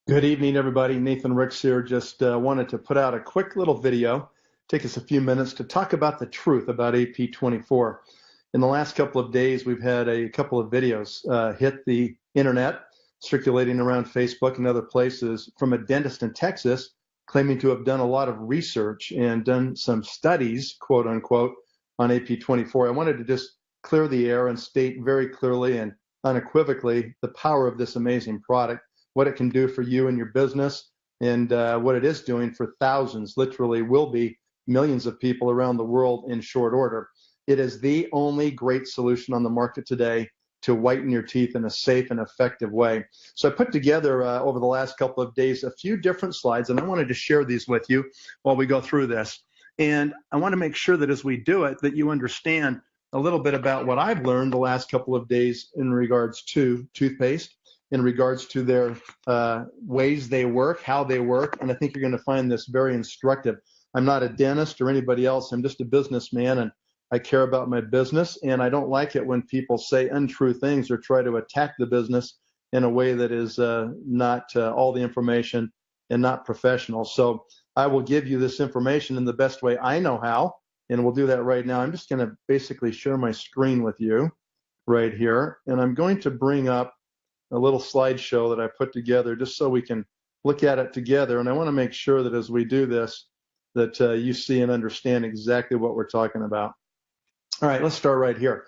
Good evening, everybody. Nathan Ricks here. Just wanted to put out a quick little video, take us a few minutes to talk about the truth about AP24. In the last couple of days, we've had a couple of videos hit the internet, circulating around Facebook and other places from a dentist in Texas claiming to have done a lot of research and done some studies, quote unquote, on AP24. I wanted to just clear the air and state very clearly and unequivocally the power of this amazing product, what it can do for you and your business, and what it is doing for thousands, literally will be millions of people around the world in short order. It is the only great solution on the market today to whiten your teeth in a safe and effective way. So I put together over the last couple of days a few different slides, and I wanted to share these with you while we go through this. And I want to make sure that as we do it, that you understand a little bit about what I've learned the last couple of days in regards to toothpaste, in regards to their ways they work, how they work, and I think you're going to find this very instructive. I'm not a dentist or anybody else. I'm just a businessman, and I care about my business, and I don't like it when people say untrue things or try to attack the business in a way that is not all the information and not professional. So I will give you this information in the best way I know how, and we'll do that right now. I'm just going to basically share my screen with you right here, and I'm going to bring up a little slideshow that I put together just so we can look at it together. And I want to make sure that as we do this, that you see and understand exactly what we're talking about. All right, let's start right here.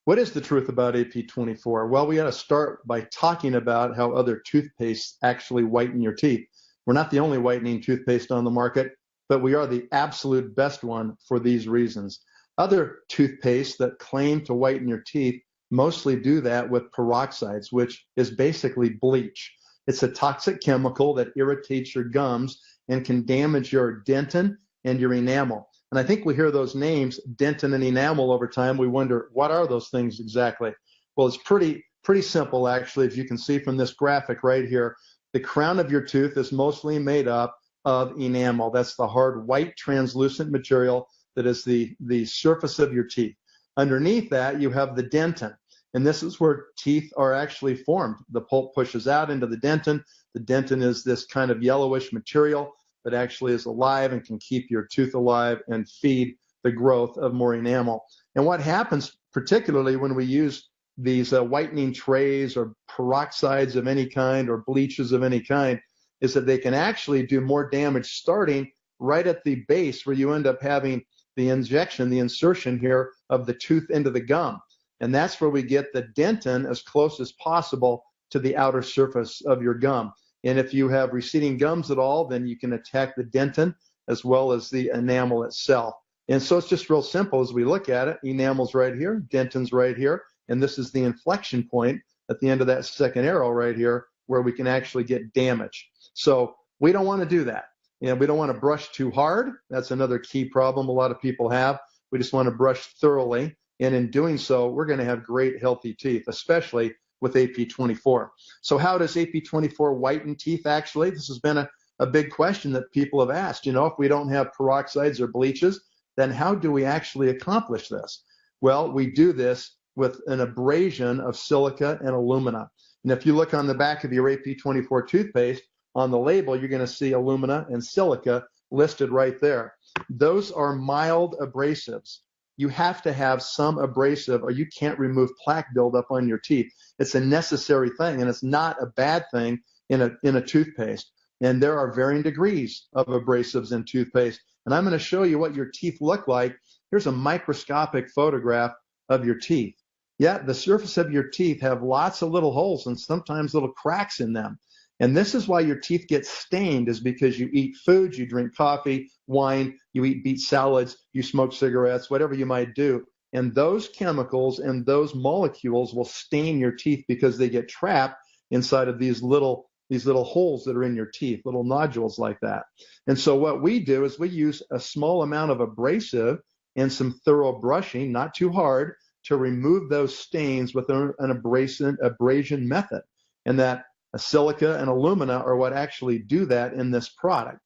What is the truth about AP24? Well, we got to start by talking about how other toothpastes actually whiten your teeth. We're not the only whitening toothpaste on the market, but we are the absolute best one for these reasons. Other toothpastes that claim to whiten your teeth mostly do that with peroxides, which is basically bleach. It's a toxic chemical that irritates your gums and can damage your dentin and your enamel. And I think we hear those names, dentin and enamel, over time. We wonder, what are those things exactly? Well, it's pretty simple, actually. As you can see from this graphic right here, the crown of your tooth is mostly made up of enamel. That's the hard, white, translucent material that is the surface of your teeth. Underneath that, you have the dentin, and this is where teeth are actually formed. The pulp pushes out into the dentin. The dentin is this kind of yellowish material that actually is alive and can keep your tooth alive and feed the growth of more enamel. And what happens, particularly when we use these whitening trays or peroxides of any kind or bleaches of any kind, is that they can actually do more damage starting right at the base, where you end up having the injection, the insertion here of the tooth into the gum. And that's where we get the dentin as close as possible to the outer surface of your gum. And if you have receding gums at all, then you can attack the dentin as well as the enamel itself. And so it's just real simple as we look at it. Enamel's right here, dentin's right here, and this is the inflection point at the end of that second arrow right here where we can actually get damage. So we don't want to do that. And we don't want to brush too hard. That's another key problem a lot of people have. We just want to brush thoroughly. And in doing so, we're going to have great, healthy teeth, especially with AP24. So how does AP24 whiten teeth actually? This has been a big question that people have asked. You know, if we don't have peroxides or bleaches, then how do we actually accomplish this? Well, we do this with an abrasion of silica and alumina. And if you look on the back of your AP24 toothpaste, on the label, you're going to see alumina and silica listed right there. Those are mild abrasives. You have to have some abrasive or you can't remove plaque buildup on your teeth. It's a necessary thing, and it's not a bad thing in a toothpaste. And there are varying degrees of abrasives in toothpaste. And I'm going to show you what your teeth look like. Here's a microscopic photograph of your teeth. Yeah, the surface of your teeth have lots of little holes and sometimes little cracks in them. And this is why your teeth get stained, is because you eat foods, you drink coffee, wine, you eat beet salads, you smoke cigarettes, whatever you might do. And those chemicals and those molecules will stain your teeth because they get trapped inside of these little holes that are in your teeth, little nodules like that. And so what we do is we use a small amount of abrasive and some thorough brushing, not too hard, to remove those stains with an abrasion method. And that silica and alumina are what actually do that in this product.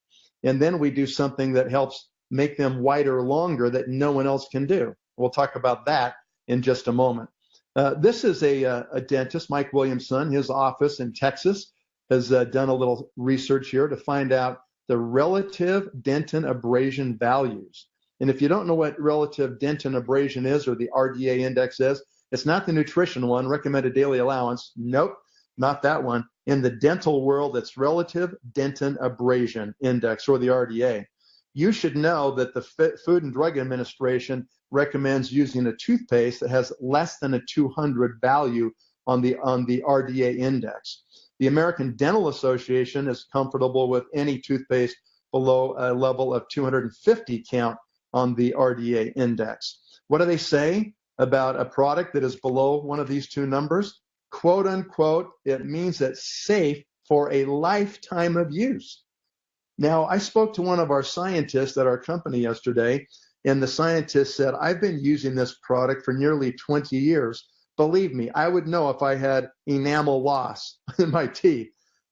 And then we do something that helps make them whiter longer that no one else can do. We'll talk about that in just a moment. This is a dentist, Mike Williamson, his office in Texas. has done a little research here to find out the relative dentin abrasion values. And if you don't know what relative dentin abrasion is, or the RDA index is, it's not the nutrition one, recommended daily allowance. Nope, not that one. In the dental world, it's relative dentin abrasion index, or the RDA. You should know that the Food and Drug Administration recommends using a toothpaste that has less than a 200 value on the RDA index. The American Dental Association is comfortable with any toothpaste below a level of 250 count on the RDA index. What do they say about a product that is below one of these two numbers? Quote unquote, it means it's safe for a lifetime of use. Now, I spoke to one of our scientists at our company yesterday, and the scientist said, I've been using this product for nearly 20 years. Believe me, I would know if I had enamel loss in my teeth.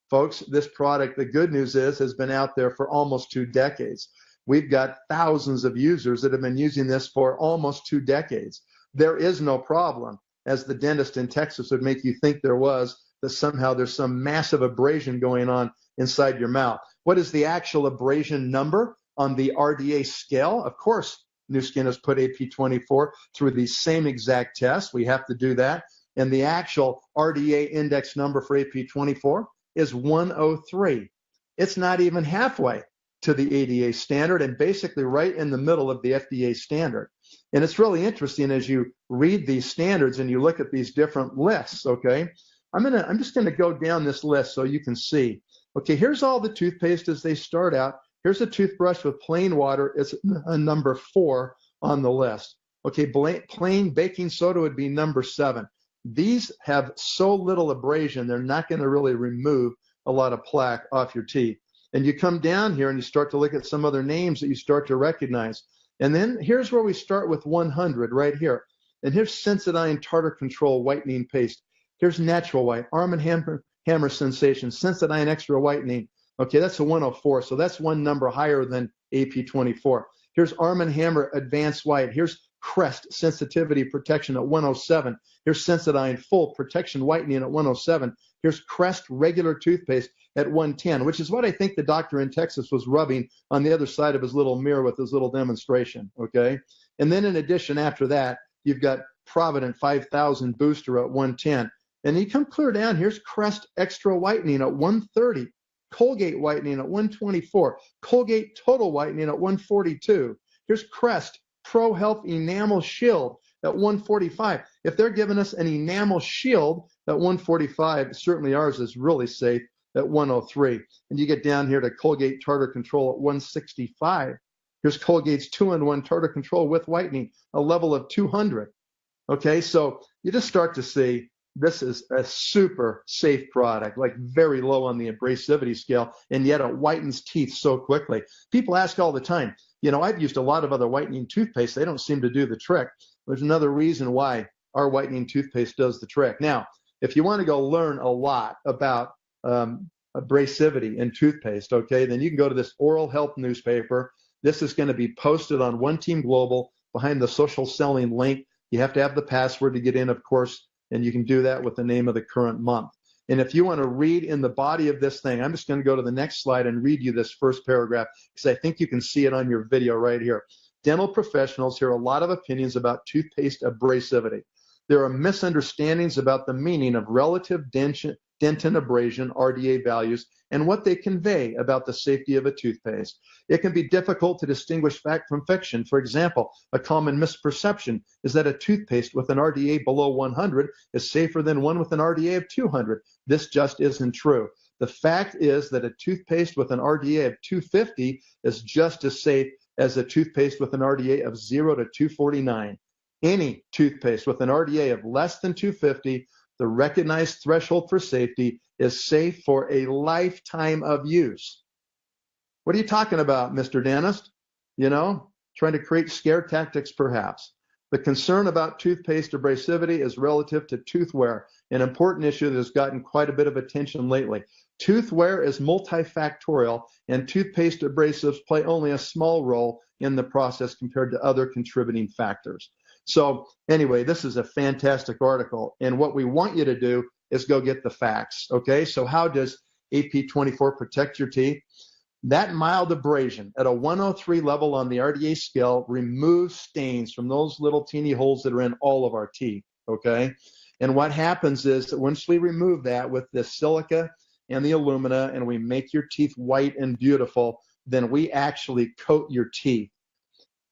Folks, this product, the good news is, has been out there for almost 2 decades. We've got thousands of users that have been using this for almost 2 decades. There is no problem, as the dentist in Texas would make you think there was, that somehow there's some massive abrasion going on inside your mouth. What is the actual abrasion number on the RDA scale? Of course, Nu Skin has put AP24 through the same exact test. We have to do that. And the actual RDA index number for AP24 is 103. It's not even halfway to the ADA standard, and basically right in the middle of the FDA standard. And it's really interesting as you read these standards and you look at these different lists, okay? I'm just gonna go down this list so you can see. Okay, here's all the toothpaste as they start out. Here's a toothbrush with plain water. It's number 4 on the list. Okay, plain baking soda would be number 7. These have so little abrasion, they're not gonna really remove a lot of plaque off your teeth. And you come down here and you start to look at some other names that you start to recognize. And then here's where we start with 100 right here. And here's Sensodyne Tartar Control Whitening Paste. Here's Natural White, Arm & Hammer Sensation, Sensodyne Extra Whitening. Okay, that's a 104, so that's one number higher than AP24. Here's Arm & Hammer Advanced White. Here's Crest Sensitivity Protection at 107. Here's Sensodyne Full Protection Whitening at 107. Here's Crest Regular Toothpaste at 110, which is what I think the doctor in Texas was rubbing on the other side of his little mirror with his little demonstration, okay? And then in addition, after that, you've got Provident 5000 Booster at 110. And you come clear down, here's Crest Extra Whitening at 130. Colgate Whitening at 124. Colgate Total Whitening at 142. Here's Crest Pro Health Enamel Shield at 145. If they're giving us an enamel shield at 145, certainly ours is really safe at 103. And you get down here to Colgate Tartar Control at 165. Here's Colgate's 2-in-1 Tartar Control with whitening, a level of 200. Okay, so you just start to see this is a super safe product, like very low on the abrasivity scale, and yet it whitens teeth so quickly. People ask all the time, you know, I've used a lot of other whitening toothpaste. They don't seem to do the trick. There's another reason why our whitening toothpaste does the trick. Now, if you want to go learn a lot about abrasivity in toothpaste, okay, then you can go to this Oral Health newspaper. This is going to be posted on One Team Global behind the social selling link. You have to have the password to get in, of course, and you can do that with the name of the current month. And if you want to read in the body of this thing, I'm just going to go to the next slide and read you this first paragraph because I think you can see it on your video right here. Dental professionals hear a lot of opinions about toothpaste abrasivity. There are misunderstandings about the meaning of relative dentin abrasion, RDA values, and what they convey about the safety of a toothpaste. It can be difficult to distinguish fact from fiction. For example, a common misperception is that a toothpaste with an RDA below 100 is safer than one with an RDA of 200. This just isn't true. The fact is that a toothpaste with an RDA of 250 is just as safe as a toothpaste with an RDA of 0 to 249. Any toothpaste with an RDA of less than 250, the recognized threshold for safety, is safe for a lifetime of use. What are you talking about, Mr. Dentist? You know, trying to create scare tactics perhaps. The concern about toothpaste abrasivity is relative to tooth wear, an important issue that has gotten quite a bit of attention lately. Tooth wear is multifactorial, and toothpaste abrasives play only a small role in the process compared to other contributing factors. So anyway, this is a fantastic article, and what we want you to do is go get the facts, okay? So how does AP24 Protect Your Teeth. That mild abrasion at a 103 level on the RDA scale removes stains from those little teeny holes that are in all of our teeth, okay? And what happens is that once we remove that with the silica and the alumina and we make your teeth white and beautiful, then we actually coat your teeth.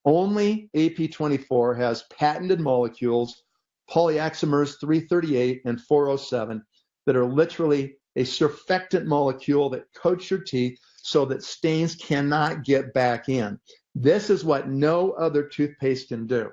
Only AP24 has patented molecules, polyisomers 338 and 407, that are literally a surfactant molecule that coats your teeth so that stains cannot get back in. This is what no other toothpaste can do.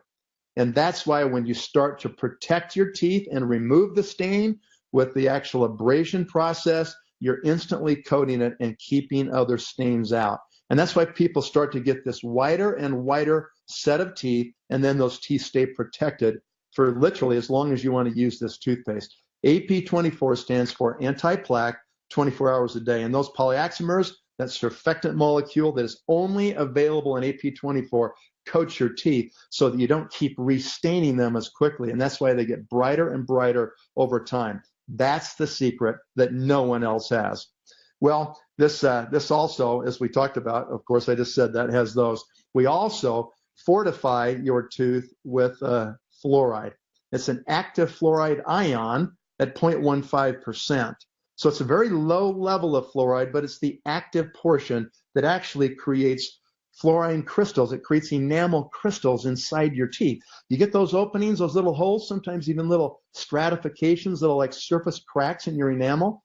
And that's why when you start to protect your teeth and remove the stain with the actual abrasion process, you're instantly coating it and keeping other stains out. And that's why people start to get this whiter and whiter set of teeth, and then those teeth stay protected for literally as long as you want to use this toothpaste. AP24 stands for anti-plaque, 24 hours a day. And those polyisomers, that surfactant molecule that is only available in AP24, coats your teeth so that you don't keep restaining them as quickly. And that's why they get brighter and brighter over time. That's the secret that no one else has. Well, this also, as we talked about, of course, I just said that has those. We also fortify your tooth with fluoride. It's an active fluoride ion at 0.15%. So it's a very low level of fluoride, but it's the active portion that actually creates fluorine crystals. It creates enamel crystals inside your teeth. You get those openings, those little holes, sometimes even little stratifications, little like surface cracks in your enamel.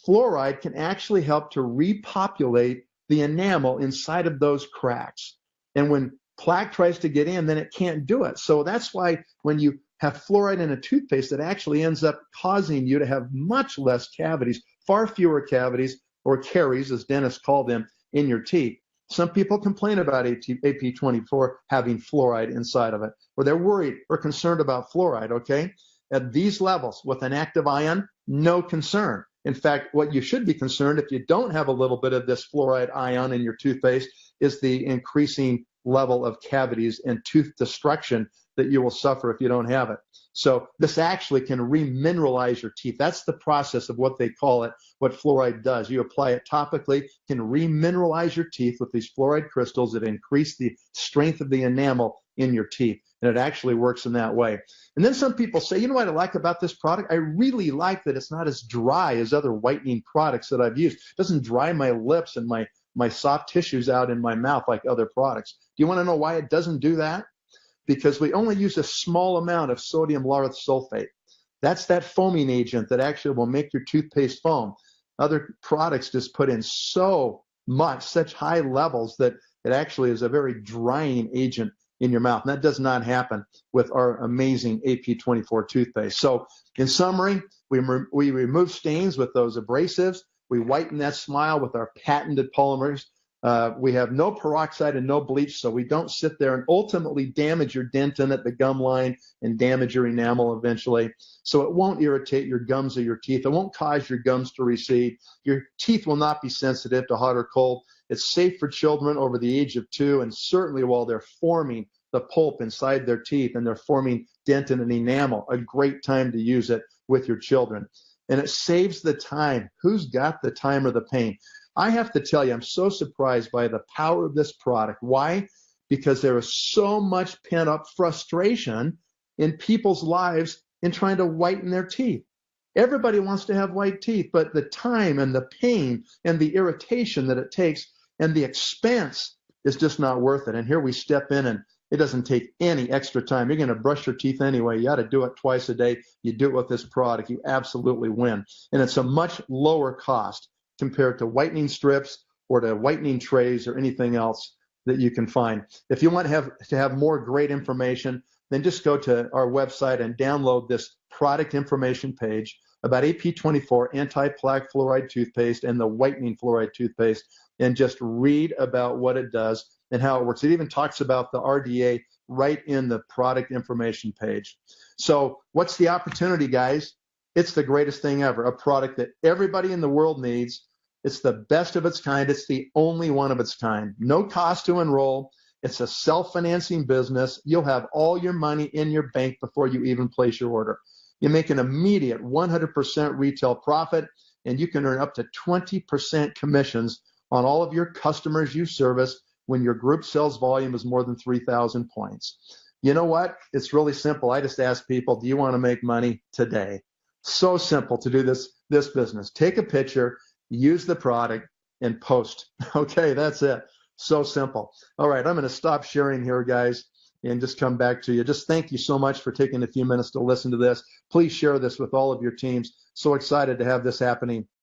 Fluoride can actually help to repopulate the enamel inside of those cracks. And when plaque tries to get in, then it can't do it. So that's why when you have fluoride in a toothpaste, it actually ends up causing you to have much less cavities, far fewer cavities, or caries, as dentists call them, in your teeth. Some people complain about AP24 having fluoride inside of it, or they're worried or concerned about fluoride, okay? At these levels, with an active ion, no concern. In fact, what you should be concerned if you don't have a little bit of this fluoride ion in your toothpaste is the increasing level of cavities and tooth destruction that you will suffer if you don't have it. So this actually can remineralize your teeth. That's the process of what they call it, what fluoride does. You apply it topically, can remineralize your teeth with these fluoride crystals that increase the strength of the enamel in your teeth. And it actually works in that way. And then some people say, you know what I like about this product? I really like that it's not as dry as other whitening products that I've used. It doesn't dry my lips and my soft tissues out in my mouth like other products. Do you want to know why it doesn't do that? Because we only use a small amount of sodium lauryl sulfate. That's that foaming agent that actually will make your toothpaste foam. Other products just put in so much, such high levels that it actually is a very drying agent in your mouth. And that does not happen with our amazing AP24 toothpaste. So in summary, we remove stains with those abrasives. We whiten that smile with our patented polymers. We have no peroxide and no bleach, so we don't sit there and ultimately damage your dentin at the gum line and damage your enamel eventually. So it won't irritate your gums or your teeth. It won't cause your gums to recede. Your teeth will not be sensitive to hot or cold. It's safe for children over the age of 2, and certainly while they're forming the pulp inside their teeth and they're forming dentin and enamel, a great time to use it with your children. And it saves the time. Who's got the time or the pain? I have to tell you, I'm so surprised by the power of this product. Why? Because there is so much pent-up frustration in people's lives in trying to whiten their teeth. Everybody wants to have white teeth, but the time and the pain and the irritation that it takes and the expense is just not worth it. And here we step in, and it doesn't take any extra time. You're going to brush your teeth anyway. You ought to do it twice a day. You do it with this product, you absolutely win. And it's a much lower cost compared to whitening strips or to whitening trays or anything else that you can find. If you want to have more great information, then just go to our website and download this product information page about AP24 anti-plaque fluoride toothpaste and the whitening fluoride toothpaste, and just read about what it does and how it works. It even talks about the RDA right in the product information page. So what's the opportunity, guys? It's the greatest thing ever, a product that everybody in the world needs. It's the best of its kind. It's the only one of its kind. No cost to enroll. It's a self-financing business. You'll have all your money in your bank before you even place your order. You make an immediate 100% retail profit. and you can earn up to 20% commissions on all of your customers you service when your group sales volume is more than 3,000 points. You know what? It's really simple. I just ask people, do you want to make money today? So simple to do this business. Take a picture, use the product, and post. Okay, that's it. So simple. All right, I'm going to stop sharing here, guys, and just come back to you. Just thank you so much for taking a few minutes to listen to this. Please share this with all of your teams. So excited to have this happening